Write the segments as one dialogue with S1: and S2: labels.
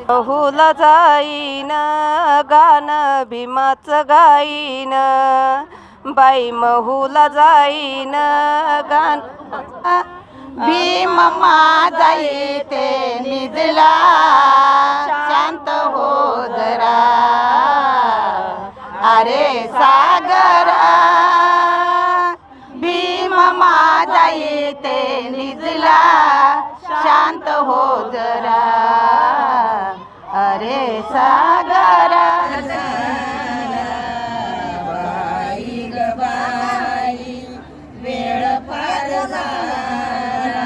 S1: बहुला जाईन गाणं भीमाचं गाईन बाई महूला जाईन गाणं
S2: भीम माझा येते निजला शांत हो जरा अरे सागरा भीम माझा येते निजला शांत हो जरा अरे सागरा बाई ग बाई वेळ पार झाला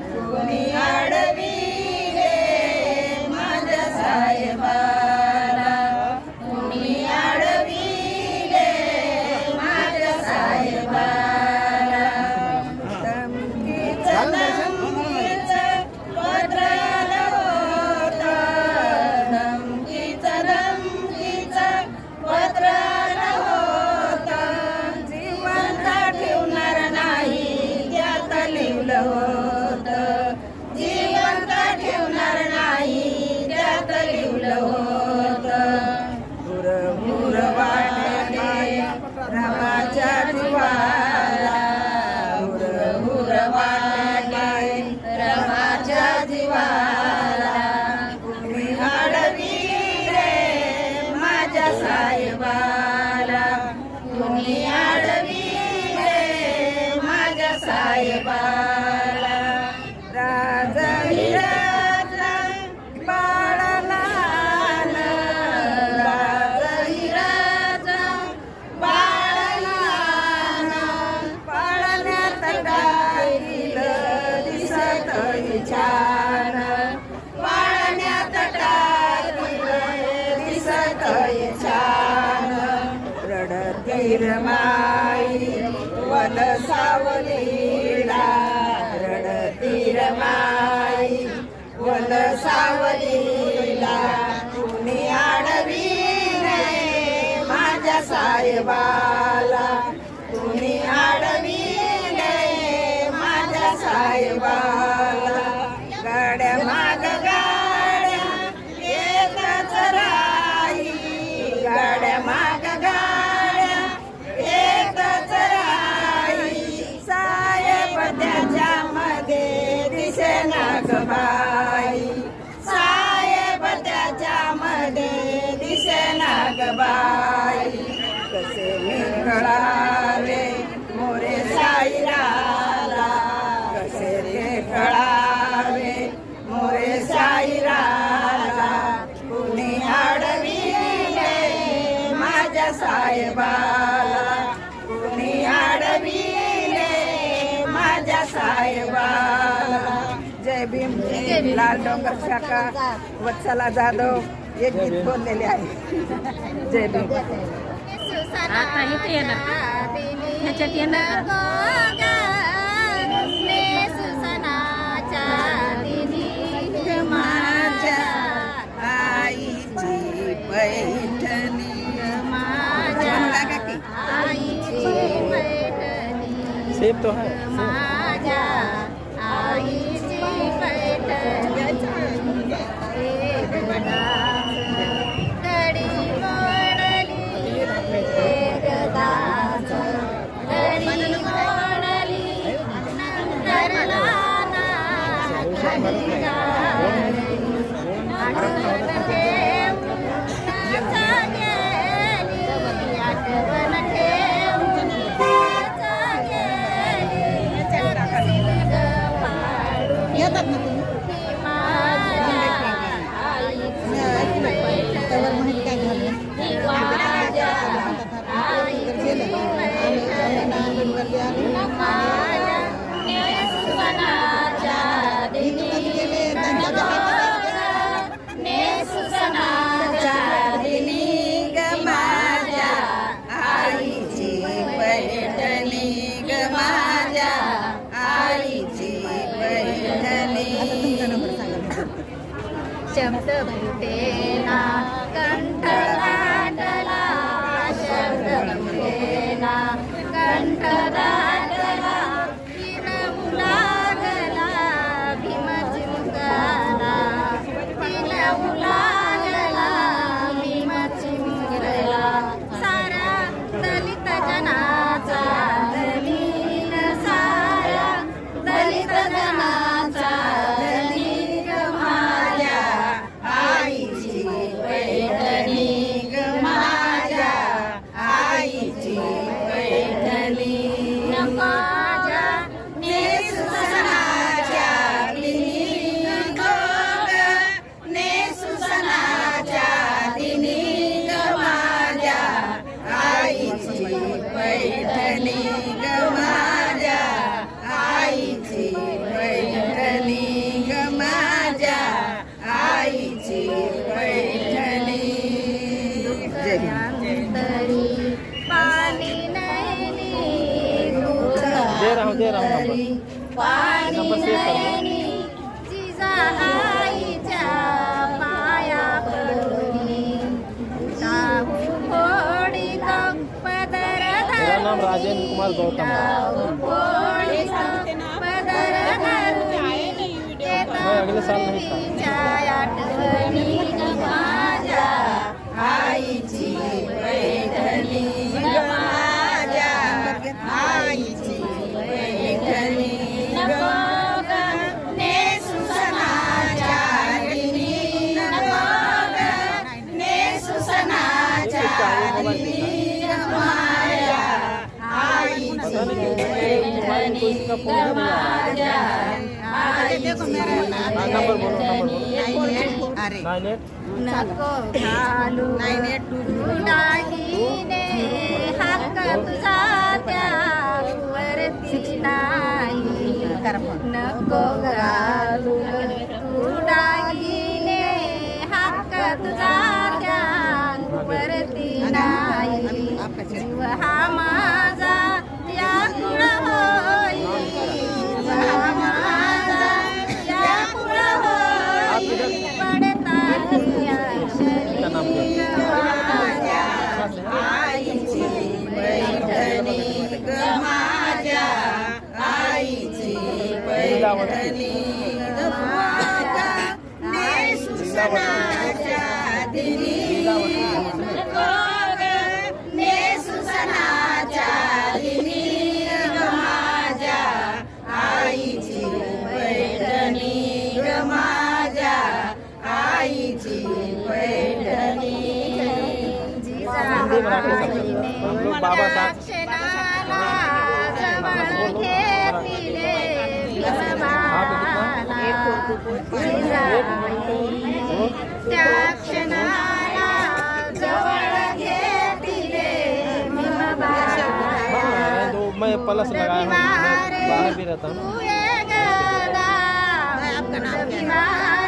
S2: कोणी अडविले माझ्या साहेबाला कोणी अडविले माझ्या साहेबाला धमकीचं पत्र जिवंत ठेवणार नाही त्यात लिवलं होतं हुर वाटले रामाच्या जीवाला हुर वाटले रामाच्या जीवाला कुणी अडविले माझ्या साहेबाला कुणी अडविले माझ्या साहेबाला राजहिराजा बाळाला राजहिराजा बाळाला पाळण्यात टाकीलं दिसत छान पाळण्यात टाकीलं दिसत छान रडतीर माई वन सावलीला रडतीर माई वन सावलीला कुणी अडविले माझ्या साहेबाला कुणी अडविले माझ्या साहेबाला गाड्या माग गाड्या येतच राही गाड्या माग गाड्या येतच राही साहेब त्याच्या मध्ये दिसेना ग बाई साहेब त्याच्या मध्ये दिसेना ग बाई कसे निखळावे मोरे साईराला कसे निखळावे मोरे साईराला कुणी अडविले माझ्या साहेबाला कुणी अडविले माझ्या साहेबाला जय भीम लाल डोंगर शाखा वत्सला जाधव एक गीत बोललेले आहे जय भीम
S3: आता इथे येणार ह्याच्यात येणार
S2: माझ्या आईची पैठणी माझ्या
S3: आईची पैठणी
S1: सेब तो है
S3: माझ्या आईची पैठणी कडी मोडली एकदाच कडी मोडली नंतरला आठवण ठेवून गेली आठवण ठेवून
S2: येतात ना तुम्ही
S3: शब्द भेटेना कंठ दाटला शब्द भेटेना कंठ दाटला किन मुलागला भीम चिंतला किन मुला पाणी नयनी जिजाईच्या पाया पडूनी टाहू फोडीत पदर
S4: मेरा नाम राजेंद्र कुमार गौतम है।
S3: फोडीत पदर
S4: मैं अगले साल नहीं था।
S3: आठवणी माझ्या
S2: आईची पैठणी ग माझ्या आईची पैठणी ग
S3: नेसू सणाच्या
S2: दिनी नको ग नेसू सणाच्या दिनी ग माझ्या आईची
S4: पता नहीं क्यों मोबाइल कोई का फोन नहीं आ रहा। हाँ, नंबर बोलो
S2: अरे
S4: 98
S3: नको घालू दागिने हक्क तुझा त्यावरती नाही नको घालू दागिने हक्क तुझा त्यावरती नाही जीव हा माझा व्याकुळ होई जीव हा माझा व्याकुळ होई पडता
S4: का नाम क्या
S2: आईची पैठणी ग माझ्या आईची पैठणी ग माझ्या नेसू सणाच्या दिनी नको ग नेसू सणाच्या दिनी ग माझ्या आईची पैठणी ग माझ्या आईची पैठणी
S4: हिंदी मराठी सब हम लोग बाबा साहब हाँ, तो मैं प्लस लगाया हूँ, मैं बाहर भी रहता हूँ।
S2: आपका नाम क्या है?